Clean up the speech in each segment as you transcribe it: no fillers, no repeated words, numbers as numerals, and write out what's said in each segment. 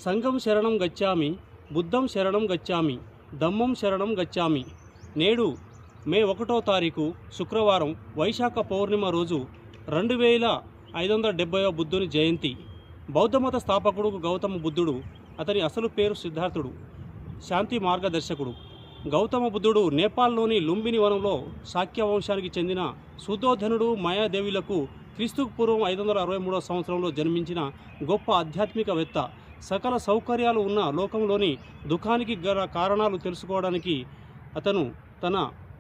సంఘం శరణం గచ్చామి, బుద్ధం శరణం గచ్చామి, ధమ్మం శరణం గచ్చామి. నేడు మే 1వ తారీఖు శుక్రవారం వైశాఖ పౌర్ణిమ రోజు 2570వ బుద్ధుని జయంతి. బౌద్ధమత స్థాపకుడు గౌతమ బుద్ధుడు. అతని అసలు పేరు సిద్ధార్థుడు, శాంతి మార్గదర్శకుడు. గౌతమ బుద్ధుడు నేపాల్లోని లుంబిని వనంలో శాక్య వంశానికి చెందిన సుధోధనుడు మాయాదేవులకు క్రీస్తుకు పూర్వం 563వ సంవత్సరంలో జన్మించిన గొప్ప ఆధ్యాత్మికవేత్త. సకల సౌకర్యాలు ఉన్న లోకంలోని దుఃఖానికి గల కారణాలు తెలుసుకోవడానికి అతను తన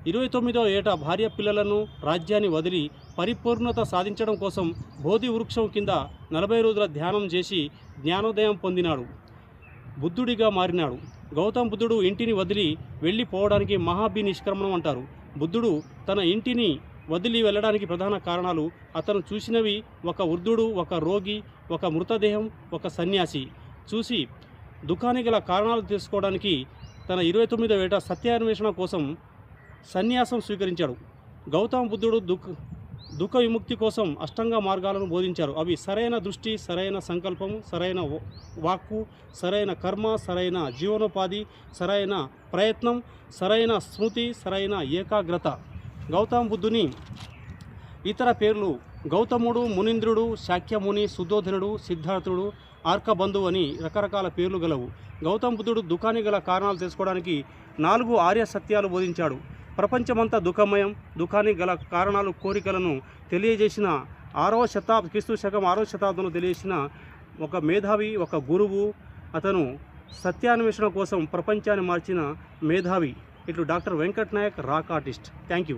29వ ఏట భార్య పిల్లలను, రాజ్యాన్ని వదిలి పరిపూర్ణత సాధించడం కోసం బోధి వృక్షం కింద 40 రోజుల ధ్యానం చేసి జ్ఞానోదయం పొందినాడు, బుద్ధుడిగా మారినాడు. గౌతమ బుద్ధుడు ఇంటిని వదిలి వెళ్ళిపోవడానికి మహాభి నిష్క్రమణం అంటారు. బుద్ధుడు తన ఇంటిని వదిలి వెళ్ళడానికి ప్రధాన కారణాలు అతను చూసినవి: ఒక వృద్ధుడు, ఒక రోగి, ఒక మృతదేహం, ఒక సన్యాసి. చూసి దుఃఖానికి గల కారణాలు తెలుసుకోవడానికి తన 29వ ఏట సత్యాన్వేషణ కోసం సన్యాసం స్వీకరించాడు. గౌతమ బుద్ధుడు దుఃఖ విముక్తి కోసం అష్టాంగ మార్గాలను బోధించారు. అవి సరైన దృష్టి, సరైన సంకల్పం, సరైన వాక్కు, సరైన కర్మ, సరైన జీవనోపాధి, సరైన ప్రయత్నం, సరైన స్మృతి, సరైన ఏకాగ్రత. గౌతమ బుద్ధుని ఇతర పేర్లు గౌతముడు, మునీంద్రుడు, శాక్యముని, సుధోధనుడు, సిద్ధార్థుడు, ఆర్కబంధు అని రకరకాల పేర్లు గలవు. గౌతమ బుద్ధుడు దుఃఖానికి గల కారణాలు తెలుసుకోవడానికి 4 ఆర్య సత్యాలు బోధించాడు. ప్రపంచమంతా దుఃఖమయం. దుఃఖానికి గల కారణాలు, కోరికలను తెలియజేసిన క్రీస్తు శకం 6వ శతాబ్దంలో తెలియజేసిన ఒక మేధావి, ఒక గురువు. అతను సత్యాన్వేషణ కోసం ప్రపంచాన్ని మార్చిన మేధావి. ఇట్లు doctor Venkat Nayak, rock artist. Thank you.